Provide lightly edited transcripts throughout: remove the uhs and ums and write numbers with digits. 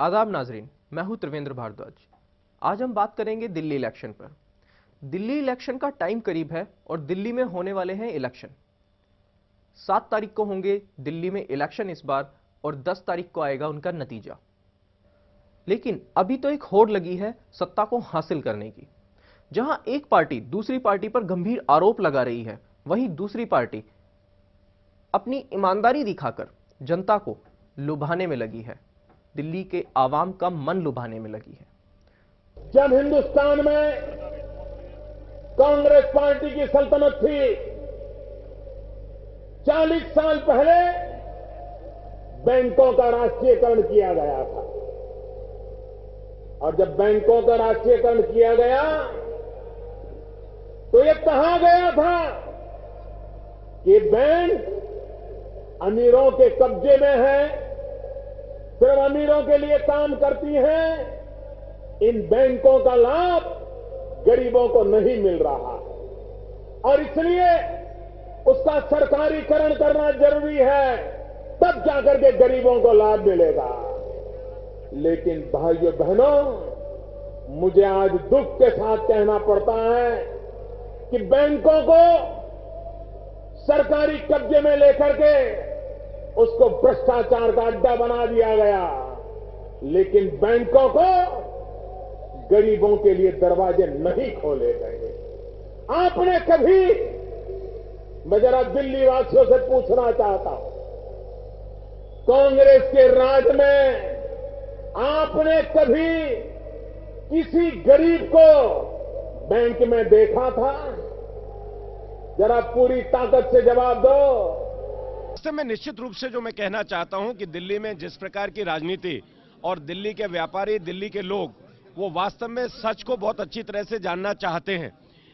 आदाब नाजरीन, मैं हूं त्रिवेंद्र भारद्वाज। आज हम बात करेंगे दिल्ली इलेक्शन पर। दिल्ली इलेक्शन का टाइम करीब है और दिल्ली में होने वाले हैं इलेक्शन। 7 तारीख को होंगे दिल्ली में इलेक्शन इस बार और 10 तारीख को आएगा उनका नतीजा। लेकिन अभी तो एक होड़ लगी है सत्ता को हासिल करने की। जहां एक पार्टी दूसरी पार्टी पर गंभीर आरोप लगा रही है, वहीं दूसरी पार्टी अपनी ईमानदारी दिखाकर जनता को लुभाने में लगी है, दिल्ली के आवाम का मन लुभाने में लगी है। जब हिंदुस्तान में कांग्रेस पार्टी की सल्तनत थी, 40 साल पहले बैंकों का राष्ट्रीयकरण किया गया था। और जब बैंकों का राष्ट्रीयकरण किया गया तो यह कहा गया था कि बैंक अमीरों के कब्जे में है, सिर्फ अमीरों के लिए काम करती हैं, इन बैंकों का लाभ गरीबों को नहीं मिल रहा और इसलिए उसका सरकारीकरण करना जरूरी है, तब जाकर के गरीबों को लाभ मिलेगा। लेकिन भाइयों बहनों, मुझे आज दुख के साथ कहना पड़ता है कि बैंकों को सरकारी कब्जे में लेकर के उसको भ्रष्टाचार का अड्डा बना दिया गया, लेकिन बैंकों को गरीबों के लिए दरवाजे नहीं खोले गए। आपने कभी, मैं जरा दिल्ली वासियों से पूछना चाहता हूं, कांग्रेस के राज में आपने कभी किसी गरीब को बैंक में देखा था? जरा पूरी ताकत से जवाब दो। वास्तव में निश्चित रूप से जो मैं कहना चाहता हूं कि दिल्ली में जिस प्रकार की राजनीति और दिल्ली के व्यापारी, दिल्ली के लोग, वो वास्तव में सच को बहुत अच्छी तरह से जानना चाहते हैं,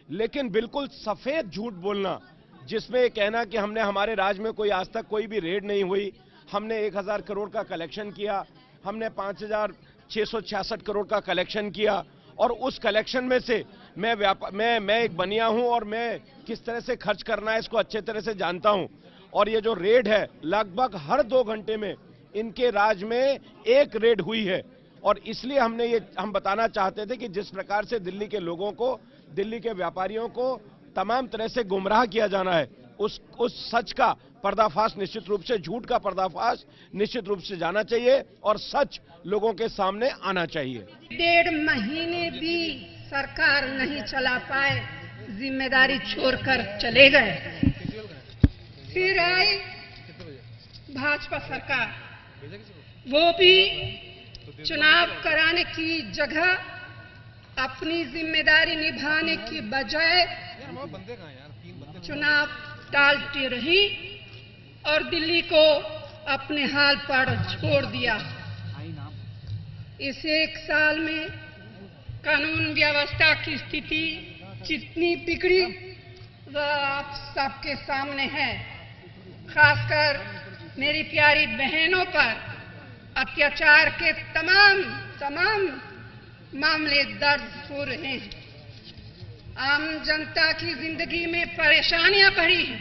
लेकिन बिल्कुल सफेद झूठ बोलना, जिसमें ये कहना कि हमने हमारे राज्य में कोई आज तक कोई भी रेड नहीं हुई, हमने 1000 करोड़ का कलेक्शन किया, हमने 5666 करोड़ का कलेक्शन किया और उस कलेक्शन में से मैं एक बनिया हूं और मैं किस तरह से खर्च करना है इसको अच्छे तरह से जानता हूं। और ये जो रेड है, लगभग हर 2 घंटे में इनके राज में एक रेड हुई है और इसलिए हम बताना चाहते थे कि जिस प्रकार से दिल्ली के लोगों को, दिल्ली के व्यापारियों को तमाम तरह से गुमराह किया जाना है, उस सच का पर्दाफाश निश्चित रूप से, झूठ का पर्दाफाश निश्चित रूप से जाना चाहिए और सच लोगों के सामने आना चाहिए। 1.5 महीने भी सरकार नहीं चला पाए, जिम्मेदारी छोड़कर चले गए। फिर आई भाजपा सरकार, वो भी चुनाव कराने की जगह अपनी जिम्मेदारी निभाने की बजाय चुनाव टालती रही और दिल्ली को अपने हाल पर छोड़ दिया। इस 1 साल में कानून व्यवस्था की स्थिति जितनी बिगड़ी वह आप सबके सामने है। खासकर मेरी प्यारी बहनों पर अत्याचार के तमाम मामले दर्ज हो रहे हैं। आम जनता की जिंदगी में परेशानियां बढ़ी हैं,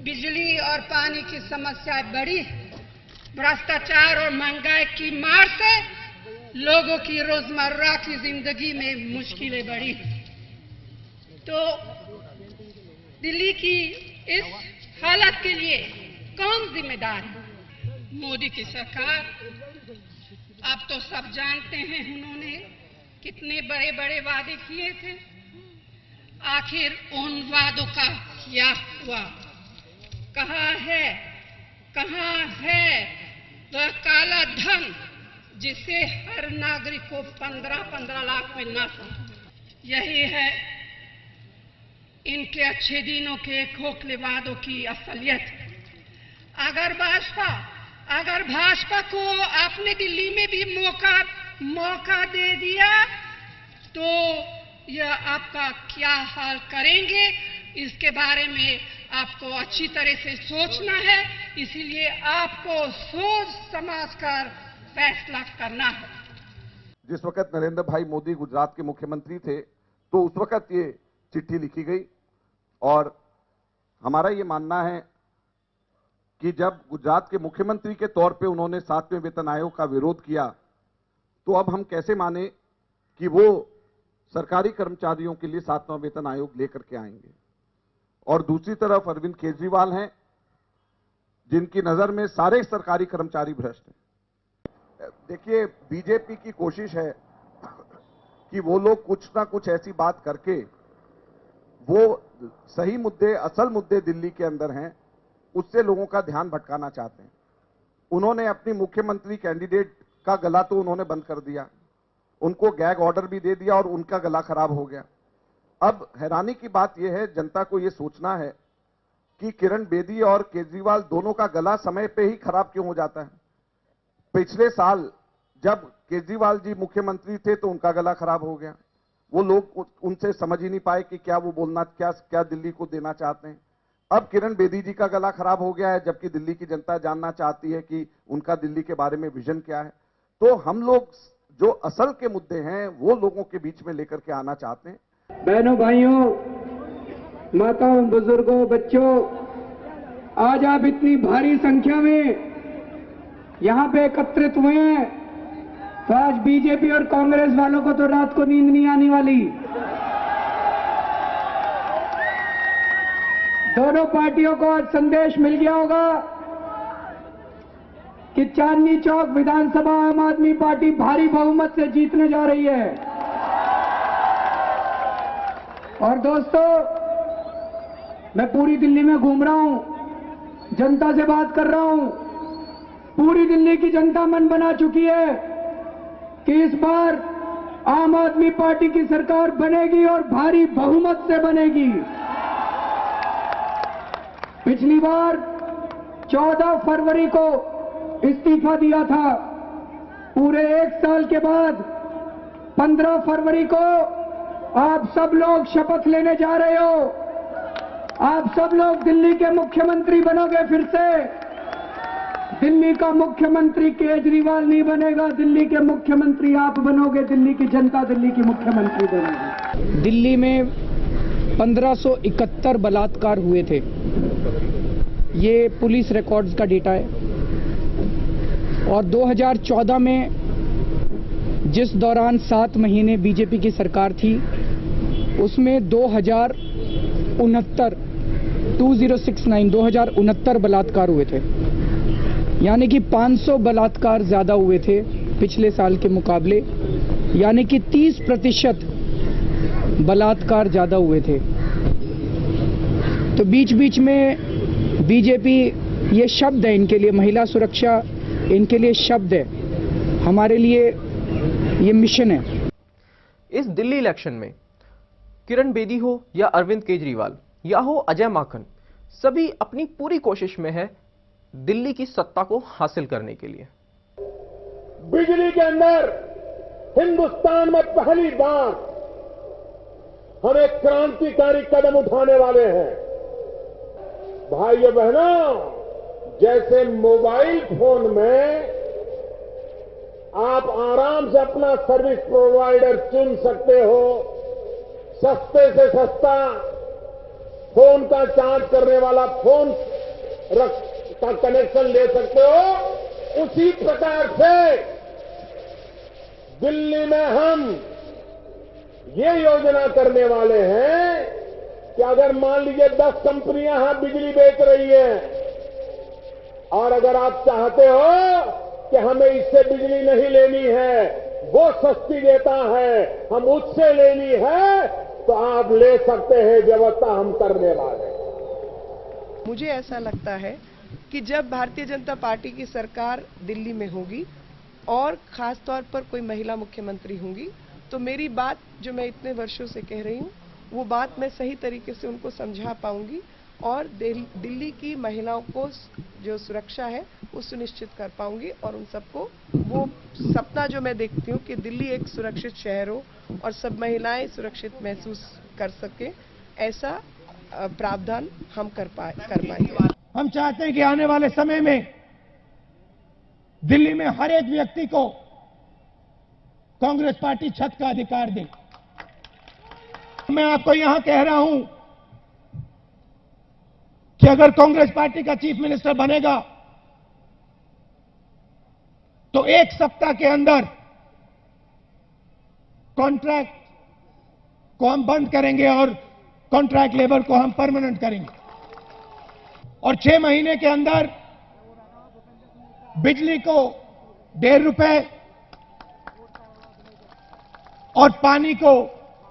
बिजली और पानी की समस्याएं बढ़ी, भ्रष्टाचार और महंगाई की मार से लोगों की रोजमर्रा की जिंदगी में मुश्किलें बढ़ी। तो दिल्ली की इस हालत के लिए कौन जिम्मेदार है? मोदी की सरकार। आप तो सब जानते हैं उन्होंने कितने बड़े बड़े वादे किए थे, आखिर उन वादों का क्या हुआ? कहाँ है वह काला धन जिसे हर नागरिक को 15-15 लाख मिलना था? यही है इनके अच्छे दिनों के खोखले वादों की असलियत। अगर भाजपा को आपने दिल्ली में भी मौका दे दिया तो यह आपका क्या हाल करेंगे, इसके बारे में आपको अच्छी तरह से सोचना है। इसीलिए आपको सोच समझकर फैसला करना है। जिस वक्त नरेंद्र भाई मोदी गुजरात के मुख्यमंत्री थे तो उस वक्त ये चिट्ठी लिखी गई और हमारा ये मानना है कि जब गुजरात के मुख्यमंत्री के तौर पे उन्होंने 7वें वेतन आयोग का विरोध किया तो अब हम कैसे माने कि वो सरकारी कर्मचारियों के लिए 7वां वेतन आयोग लेकर के आएंगे। और दूसरी तरफ अरविंद केजरीवाल हैं, जिनकी नजर में सारे सरकारी कर्मचारी भ्रष्ट हैं। देखिए, बीजेपी की कोशिश है कि वो लोग कुछ ना कुछ ऐसी बात करके वो सही मुद्दे, असल मुद्दे दिल्ली के अंदर हैं, उससे लोगों का ध्यान भटकाना चाहते हैं। उन्होंने अपनी मुख्यमंत्री कैंडिडेट का गला तो उन्होंने बंद कर दिया, उनको गैग ऑर्डर भी दे दिया और उनका गला खराब हो गया। अब हैरानी की बात यह है, जनता को यह सोचना है कि किरण बेदी और केजरीवाल दोनों का गला समय पे ही खराब क्यों हो जाता है। पिछले साल जब केजरीवाल जी मुख्यमंत्री थे तो उनका गला खराब हो गया, वो लोग उनसे समझ ही नहीं पाए कि क्या वो बोलना, क्या दिल्ली को देना चाहते हैं। अब किरण बेदी जी का गला खराब हो गया है, जबकि दिल्ली की जनता जानना चाहती है कि उनका दिल्ली के बारे में विजन क्या है। तो हम लोग जो असल के मुद्दे हैं वो लोगों के बीच में लेकर के आना चाहते हैं। बहनों, भाइयों, माताओं, बुजुर्गों, बच्चों, आज आप इतनी भारी संख्या में यहां पे एकत्रित हुए हैं, तो आज बीजेपी और कांग्रेस वालों को तो रात को नींद नहीं आने वाली। दोनों पार्टियों को आज संदेश मिल गया होगा कि चांदनी चौक विधानसभा आम आदमी पार्टी भारी बहुमत से जीतने जा रही है। और दोस्तों, मैं पूरी दिल्ली में घूम रहा हूं, जनता से बात कर रहा हूं। पूरी दिल्ली की जनता मन बना चुकी है कि इस बार आम आदमी पार्टी की सरकार बनेगी और भारी बहुमत से बनेगी। पिछली बार 14 फरवरी को इस्तीफा दिया था, पूरे एक साल के बाद 15 फरवरी को आप सब लोग शपथ लेने जा रहे हो। आप सब लोग दिल्ली के मुख्यमंत्री बनोगे। फिर से दिल्ली का मुख्यमंत्री केजरीवाल नहीं बनेगा, दिल्ली के मुख्यमंत्री आप बनोगे, दिल्ली की जनता दिल्ली की मुख्यमंत्री बनेगी। दिल्ली में 1571 बलात्कार हुए थे, ये पुलिस रिकॉर्ड्स का डेटा है। और 2014 में जिस दौरान 7 महीने बीजेपी की सरकार थी, उसमें 2069 बलात्कार हुए थे, यानी कि 500 बलात्कार ज्यादा हुए थे पिछले साल के मुकाबले, यानी कि 30% बलात्कार ज्यादा हुए थे। तो बीच बीच में बीजेपी, ये शब्द है इनके लिए, महिला सुरक्षा इनके लिए शब्द है, हमारे लिए ये मिशन है। इस दिल्ली इलेक्शन में किरण बेदी हो या अरविंद केजरीवाल या हो अजय माकन, सभी अपनी पूरी कोशिश में है दिल्ली की सत्ता को हासिल करने के लिए। बिजली के अंदर हिंदुस्तान में पहली बार हम एक क्रांतिकारी कदम उठाने वाले हैं। भाइयों बहनों, जैसे मोबाइल फोन में आप आराम से अपना सर्विस प्रोवाइडर चुन सकते हो, सस्ते से सस्ता फोन का चार्ज करने वाला फोन का कनेक्शन ले सकते हो, उसी प्रकार से दिल्ली में हम ये योजना करने वाले हैं कि अगर मान लीजिए 10 कंपनियां यहां बिजली बेच रही हैं और अगर आप चाहते हो कि हमें इससे बिजली नहीं लेनी है, वो सस्ती देता है, हम उससे लेनी है, तो आप ले सकते हैं, व्यवस्था हम करने वाले हैं। मुझे ऐसा लगता है कि जब भारतीय जनता पार्टी की सरकार दिल्ली में होगी और खास तौर पर कोई महिला मुख्यमंत्री होंगी, तो मेरी बात जो मैं इतने वर्षों से कह रही हूँ, वो बात मैं सही तरीके से उनको समझा पाऊंगी और दिल्ली की महिलाओं को जो सुरक्षा है वो सुनिश्चित कर पाऊंगी और उन सबको वो सपना जो मैं देखती हूँ कि दिल्ली एक सुरक्षित शहर हो और सब महिलाएं सुरक्षित महसूस कर सके, ऐसा प्रावधान हम कर पाएंगे। हम चाहते हैं कि आने वाले समय में दिल्ली में हर एक व्यक्ति को कांग्रेस पार्टी छत का अधिकार दे। मैं आपको यहां कह रहा हूं कि अगर कांग्रेस पार्टी का चीफ मिनिस्टर बनेगा तो 1 सप्ताह के अंदर कॉन्ट्रैक्ट को हम बंद करेंगे और कॉन्ट्रैक्ट लेबर को हम परमानेंट करेंगे और 6 महीने के अंदर बिजली को ₹1.5 और पानी को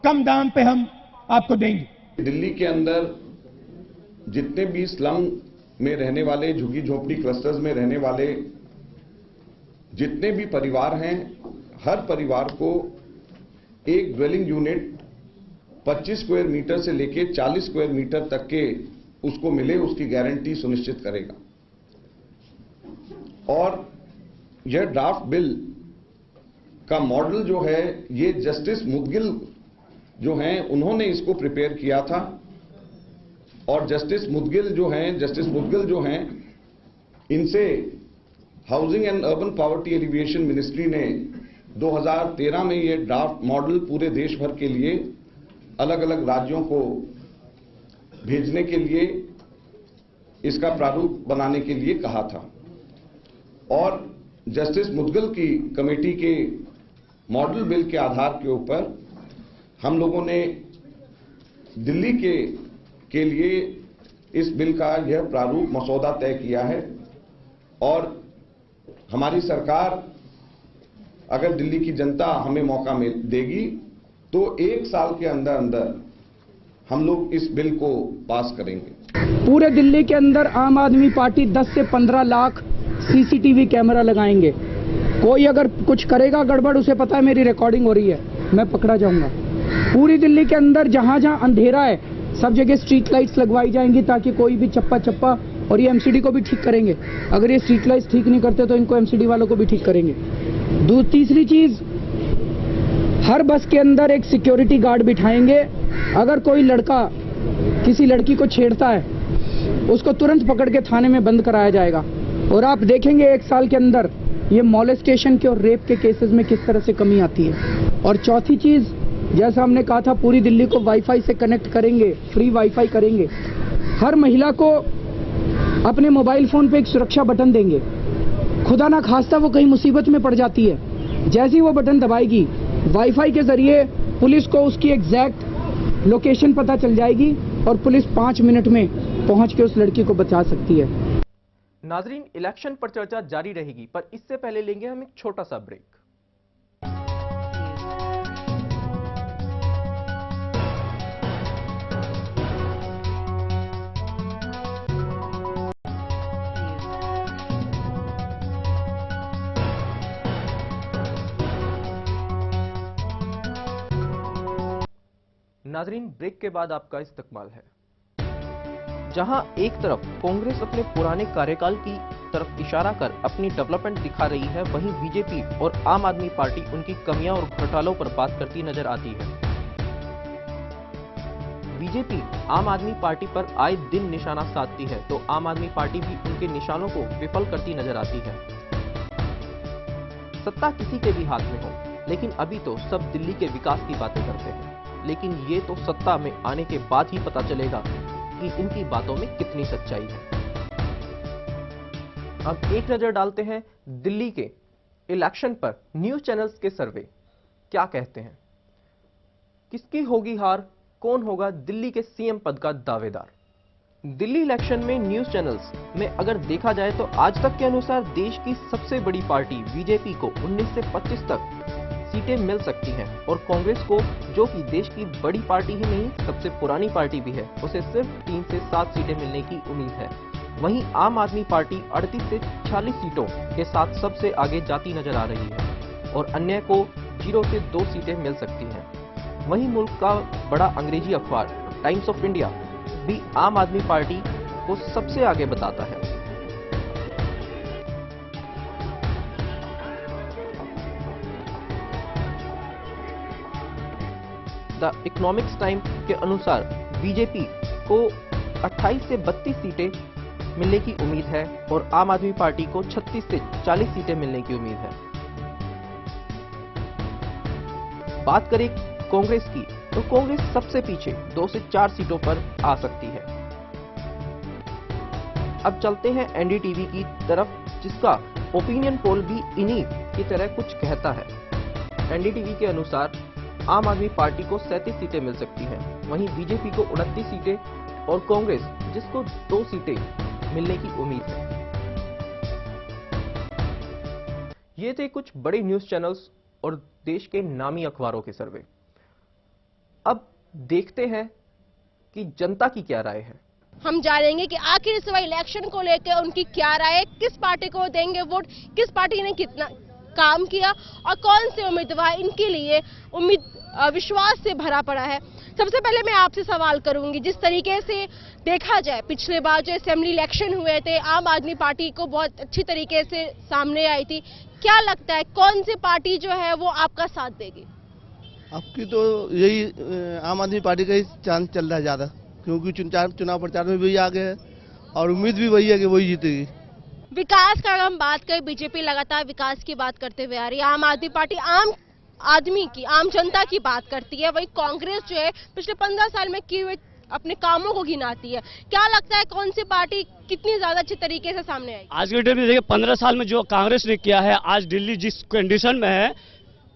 कम दाम पे हम आपको देंगे। दिल्ली के अंदर जितने भी स्लम में रहने वाले, झुग्गी झोपड़ी क्लस्टर्स में रहने वाले जितने भी परिवार हैं, हर परिवार को एक ड्वेलिंग यूनिट 25 स्क्वायर मीटर से लेकर 40 स्क्वायर मीटर तक के उसको मिले, उसकी गारंटी सुनिश्चित करेगा। और यह ड्राफ्ट बिल का मॉडल जो है, ये जस्टिस मुदगिल जो हैं उन्होंने इसको प्रिपेयर किया था और जस्टिस मुदगिल जो हैं इनसे housing and urban poverty alleviation ministry ने 2013 में ये ड्राफ्ट मॉडल पूरे देश भर के लिए अलग अलग राज्यों को भेजने के लिए इसका प्रारूप बनाने के लिए कहा था और जस्टिस मुदगिल की कमेटी के मॉडल बिल के आधार के ऊपर हम लोगों ने दिल्ली के लिए इस बिल का यह प्रारूप मसौदा तय किया है और हमारी सरकार, अगर दिल्ली की जनता हमें मौका देगी तो 1 साल के अंदर अंदर हम लोग इस बिल को पास करेंगे। पूरे दिल्ली के अंदर आम आदमी पार्टी 10 से 15 लाख सीसीटीवी कैमरा लगाएंगे। कोई अगर कुछ करेगा गड़बड़, उसे पता है मेरी रिकॉर्डिंग हो रही है, मैं पकड़ा जाऊंगा। पूरी दिल्ली के अंदर जहां जहां अंधेरा है सब जगह स्ट्रीट लाइट्स लगवाई जाएंगी ताकि कोई भी चप्पा और ये एमसीडी को भी ठीक करेंगे। अगर ये स्ट्रीट लाइट्स ठीक नहीं करते तो इनको एमसीडी वालों को भी ठीक करेंगे। तीसरी चीज, हर बस के अंदर एक सिक्योरिटी गार्ड बिठाएंगे। अगर कोई लड़का किसी लड़की को छेड़ता है उसको तुरंत पकड़ के थाने में बंद कराया जाएगा और आप देखेंगे 1 साल के अंदर ये मॉलेस्टेशन के और रेप के केसेस में किस तरह से कमी आती है। और चौथी चीज, जैसा हमने कहा था, पूरी दिल्ली को वाईफाई से कनेक्ट करेंगे, फ्री वाईफाई करेंगे। हर महिला को अपने मोबाइल फोन पे एक सुरक्षा बटन देंगे। खुदा ना खास्ता वो कहीं मुसीबत में पड़ जाती है, जैसे ही वो बटन दबाएगी वाईफाई के जरिए पुलिस को उसकी एग्जैक्ट लोकेशन पता चल जाएगी और पुलिस 5 मिनट में पहुंच के उस लड़की को बचा सकती है। नाजरीन, इलेक्शन पर चर्चा जारी रहेगी, पर इससे पहले लेंगे हम एक छोटा सा ब्रेक। नाजरीन, ब्रेक के बाद आपका इस्तकबाल है। जहां एक तरफ कांग्रेस अपने पुराने कार्यकाल की तरफ इशारा कर अपनी डेवलपमेंट दिखा रही है, वहीं बीजेपी और आम आदमी पार्टी उनकी कमियां और घोटालों पर बात करती नजर आती है। बीजेपी आम आदमी पार्टी पर आए दिन निशाना साधती है तो आम आदमी पार्टी भी उनके निशानों को विफल करती नजर आती है। सत्ता किसी के भी हाथ में हो, लेकिन अभी तो सब दिल्ली के विकास की बातें करते हैं, लेकिन ये तो सत्ता में आने के बाद ही पता चलेगा कि इनकी बातों में कितनी सच्चाई है। अब एक नजर डालते हैं दिल्ली के इलेक्शन पर। न्यूज चैनल्स के सर्वे क्या कहते हैं, किसकी होगी हार, कौन होगा दिल्ली के सीएम पद का दावेदार। दिल्ली इलेक्शन में न्यूज चैनल्स में अगर देखा जाए तो आज तक के अनुसार देश की सबसे बड़ी पार्टी बीजेपी को 19 से 25 तक सीटें मिल सकती हैं और कांग्रेस को, जो कि देश की बड़ी पार्टी ही नहीं सबसे पुरानी पार्टी भी है, उसे सिर्फ 3 से 7 सीटें मिलने की उम्मीद है। वहीं आम आदमी पार्टी 38 से 40 सीटों के साथ सबसे आगे जाती नजर आ रही है और अन्य को 0 से 2 सीटें मिल सकती हैं। वहीं मुल्क का बड़ा अंग्रेजी अखबार टाइम्स ऑफ इंडिया भी आम आदमी पार्टी को सबसे आगे बताता है। द इकोनॉमिक्स टाइम के अनुसार बीजेपी को 28 से 32 सीटें मिलने की उम्मीद है और आम आदमी पार्टी को 36 से 40 सीटें मिलने की उम्मीद है। बात करें कांग्रेस की तो कांग्रेस सबसे पीछे 2 से 4 सीटों पर आ सकती है। अब चलते हैं एनडीटीवी की तरफ, जिसका ओपिनियन पोल भी इन्हीं की तरह कुछ कहता है। एनडीटीवी के अनुसार आम आदमी पार्टी को 37 सीटें मिल सकती हैं, वहीं बीजेपी को 29 सीटें और कांग्रेस जिसको 2 सीटें मिलने की उम्मीद है। ये थे कुछ बड़े न्यूज चैनल्स और देश के नामी अखबारों के सर्वे। अब देखते हैं कि जनता की क्या राय है। हम जानेंगे कि आखिर इस इलेक्शन को लेकर उनकी क्या राय है, किस पार्टी को देंगे वोट, किस पार्टी ने कितना काम किया और कौन से उम्मीदवार इनके लिए विश्वास से भरा पड़ा है। सबसे पहले मैं आपसे सवाल करूंगी, जिस तरीके से देखा जाए पिछले बार जो असेंबली इलेक्शन हुए थे, आम आदमी पार्टी को बहुत अच्छी तरीके से सामने आई थी, क्या लगता है कौन सी पार्टी जो है वो आपका साथ देगी? आपकी तो यही आम आदमी पार्टी का ही चांस चल रहा है ज्यादा, क्योंकि चुनाव प्रचार में भी आगे है और उम्मीद भी वही है कि वही जीतेगी। विकास का अगर हम बात करें, बीजेपी लगातार विकास की बात करते हुए आ रही है, आम आदमी पार्टी आम आदमी की, आम जनता की बात करती है, वही कांग्रेस जो है पिछले 15 साल में किए हुए अपने कामों को गिनाती है। क्या लगता है कौन सी पार्टी कितनी ज्यादा अच्छे तरीके से सामने आई? आज के डेट में देखिए 15 साल में जो कांग्रेस ने किया है, आज दिल्ली जिस कंडीशन में है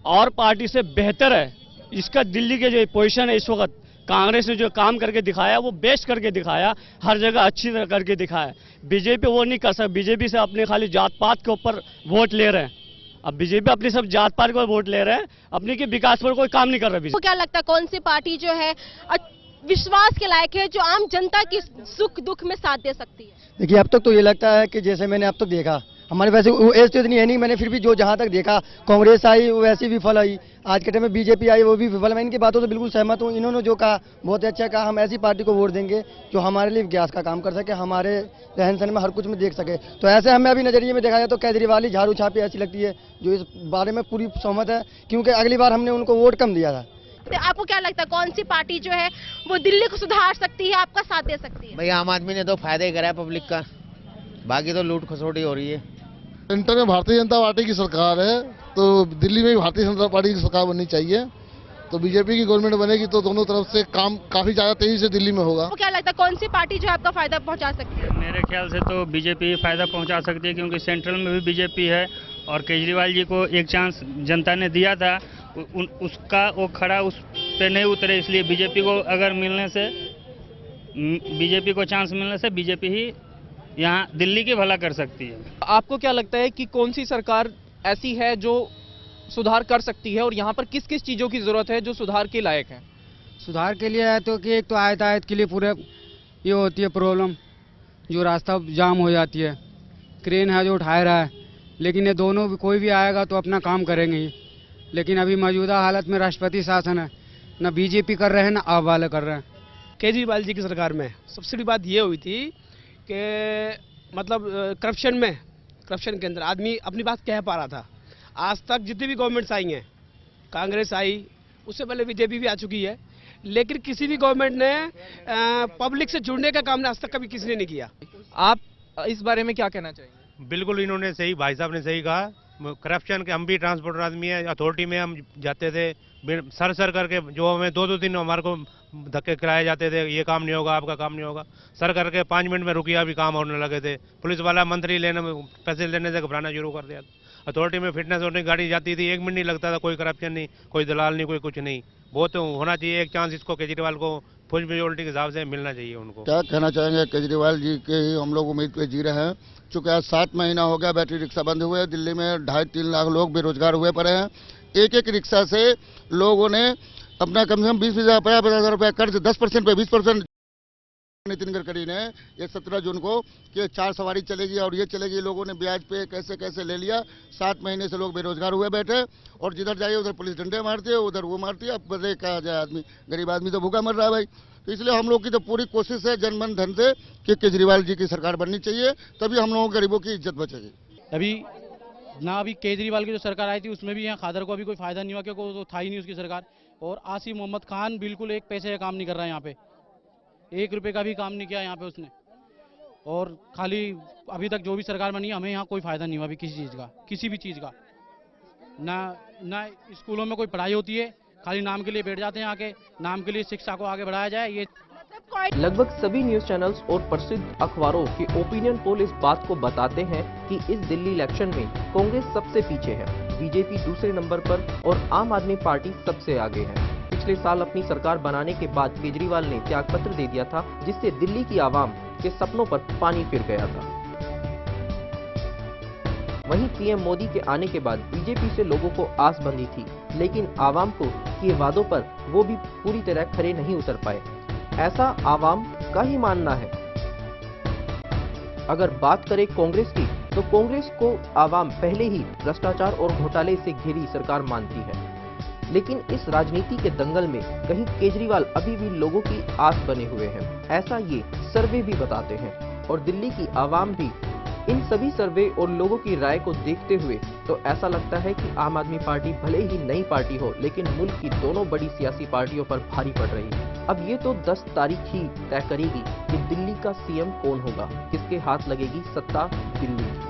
और पार्टी से बेहतर है। इसका दिल्ली के जो पोजीशन है इस वक्त, कांग्रेस ने जो काम करके दिखाया वो बेस्ट करके दिखाया, हर जगह अच्छी तरह करके दिखाया। बीजेपी वो नहीं कर सकती, बीजेपी से अपने खाली जात पात के ऊपर वोट ले रहे हैं। अब बीजेपी अपनी सब जात पात को वोट ले रहे हैं, अपने के विकास पर कोई काम नहीं कर रहा। तो क्या लगता है कौन सी पार्टी जो है विश्वास के लायक है, जो आम जनता की सुख दुख में साथ दे सकती है? देखिए अब तक तो ये लगता है कि जैसे मैंने अब तक देखा, हमारे वैसे एज तो इतनी है नहीं, मैंने फिर भी जो जहां तक देखा, कांग्रेस आई वैसी विफल आई, आज के टाइम में बीजेपी आई वो भी विफल। मैं इनकी बातों से बिल्कुल सहमत हूं। इन्होंने जो कहा बहुत अच्छा कहा, हम ऐसी पार्टी को वोट देंगे जो हमारे लिए विकास का काम कर सके, हमारे रहन सहन में हर कुछ में देख सके। तो ऐसे हमें अभी नजरिए में देखा जाए तो केजरीवाल ही झाड़ू छापी ऐसी लगती है जो इस बारे में पूरी सहमत है, क्योंकि अगली बार हमने उनको वोट कम दिया था। आपको क्या लगता है कौन सी पार्टी जो है वो दिल्ली को सुधार सकती है, आपका साथ दे सकती है? भाई आम आदमी ने तो फायदा ही करा है पब्लिक का, बाकी तो लूट खसोटी हो रही है। सेंटर में भारतीय जनता पार्टी की सरकार है, तो दिल्ली में भी भारतीय जनता पार्टी की सरकार बननी चाहिए। तो बीजेपी की गवर्नमेंट बनेगी तो दोनों तरफ से काम काफी ज्यादा तेजी से दिल्ली में होगा। आपको क्या लगता है कौन सी पार्टी जो आपका फायदा पहुंचा सकती है? मेरे ख्याल से तो बीजेपी फायदा पहुंचा सकती है, क्योंकि सेंट्रल में भी बीजेपी है और केजरीवाल जी को एक चांस जनता ने दिया था, उसका वो खड़ा उस पे नहीं उतरे, इसलिए बीजेपी को अगर मिलने से, बीजेपी को चांस मिलने से बीजेपी ही यहाँ दिल्ली की भला कर सकती है। आपको क्या लगता है कि कौन सी सरकार ऐसी है जो सुधार कर सकती है और यहाँ पर किस किस चीजों की जरूरत है जो सुधार के लायक है? सुधार के लिए है तो कि एक तो आयत के लिए पूरे ये होती है प्रॉब्लम, जो रास्ता जाम हो जाती है, क्रेन है जो उठा रहा है, लेकिन ये दोनों भी कोई भी आएगा तो अपना काम करेंगे ही। लेकिन अभी मौजूदा हालत में राष्ट्रपति शासन है, न बीजेपी कर रहे हैं न आप वाले कर रहे हैं। केजरीवाल जी की सरकार में सबसे बड़ी बात ये हुई थी कि मतलब करप्शन के अंदर आदमी अपनी बात कह पा रहा था। आज तक जितनी भी गवर्नमेंट्स आई हैं, कांग्रेस आई, उससे पहले बीजेपी भी आ चुकी है, लेकिन किसी भी गवर्नमेंट ने पब्लिक से जुड़ने का काम आज तक कभी किसी ने नहीं किया। आप इस बारे में क्या कहना चाहेंगे? बिल्कुल इन्होंने सही, भाई साहब ने सही कहा। करप्शन के, हम भी ट्रांसपोर्टर आदमी है, अथॉरिटी में हम जाते थे सर करके, जो हमें 2-2 दिन हमारे को धक्के कराए जाते थे, ये काम नहीं होगा, आपका काम नहीं होगा, सर करके 5 मिनट में रुकिया भी काम होने लगे थे। पुलिस वाला मंत्री लेने में पैसे लेने से घबराना शुरू कर दिया। अथॉरिटी में फिटनेस होने गाड़ी जाती थी, 1 मिनट नहीं लगता था, कोई करप्शन नहीं, कोई दलाल नहीं, कोई कुछ नहीं। बहुत होना चाहिए एक चांस इसको, केजरीवाल को फुल मेजोरिटी के हिसाब से मिलना चाहिए उनको। क्या कहना चाहेंगे, केजरीवाल जी के हम लोग उम्मीद पे जी रहे हैं। चूंकि आज 7 महीना हो गया बैटरी रिक्शा बंद हुए, दिल्ली में 2.5-3 लाख लोग बेरोजगार हुए पड़े हैं। एक रिक्शा से लोगों ने अपना कम से कम 20,000-50,000 रुपया कर्ज 10% पे 20%। नितिन गडकरी ने ये 17 जून को कि 4 सवारी चलेगी और ये चलेगी, लोगों ने ब्याज पे कैसे कैसे ले लिया। 7 महीने से लोग बेरोजगार हुए बैठे और जिधर जाइए उधर पुलिस डंडे मारती है, उधर वो मारती है। अब बदले कहा जाए, आदमी गरीब आदमी तो भूखा मर रहा है भाई। तो इसलिए हम लोग की तो पूरी कोशिश है जन मन धन से कि केजरीवाल जी की सरकार बननी चाहिए, तभी हम लोगों गरीबों की इज्जत बचेगी। अभी केजरीवाल की जो सरकार आई थी उसमें भी यहाँ खादर को अभी कोई फायदा नहीं हुआ, क्योंकि वो था ही नहीं उसकी सरकार। और आसिफ मोहम्मद खान बिल्कुल 1 पैसे का काम नहीं कर रहा है, यहाँ पे 1 रुपए का भी काम नहीं किया यहाँ पे उसने। और खाली अभी तक जो भी सरकार बनी है, हमें यहाँ कोई फायदा नहीं हुआ अभी किसी चीज़ का, किसी भी चीज़ का। ना स्कूलों में कोई पढ़ाई होती है, खाली नाम के लिए बैठ जाते हैं आके, नाम के लिए शिक्षा को आगे बढ़ाया जाए। ये लगभग सभी न्यूज चैनल्स और प्रसिद्ध अखबारों के ओपिनियन पोल इस बात को बताते हैं कि इस दिल्ली इलेक्शन में कांग्रेस सबसे पीछे है। बीजेपी दूसरे नंबर पर और आम आदमी पार्टी सबसे आगे है। पिछले साल अपनी सरकार बनाने के बाद केजरीवाल ने त्यागपत्र दे दिया था, जिससे दिल्ली की आवाम के सपनों पर पानी फिर गया था। वहीं पीएम मोदी के आने के बाद बीजेपी से लोगों को आस बंधी थी, लेकिन आवाम को किए वादों पर वो भी पूरी तरह खरे नहीं उतर पाए, ऐसा आवाम का ही मानना है। अगर बात करें कांग्रेस की, तो कांग्रेस को आवाम पहले ही भ्रष्टाचार और घोटाले से घिरी सरकार मानती है, लेकिन इस राजनीति के दंगल में कहीं केजरीवाल अभी भी लोगों की आस बने हुए हैं, ऐसा ये सर्वे भी बताते हैं। और दिल्ली की आवाम भी इन सभी सर्वे और लोगों की राय को देखते हुए तो ऐसा लगता है कि आम आदमी पार्टी भले ही नई पार्टी हो, लेकिन मुल्क की दोनों बड़ी सियासी पार्टियों पर भारी पड़ रही है। अब ये तो 10 तारीख ही तय करेगी कि दिल्ली का सीएम कौन होगा, किसके हाथ लगेगी सत्ता दिल्ली की।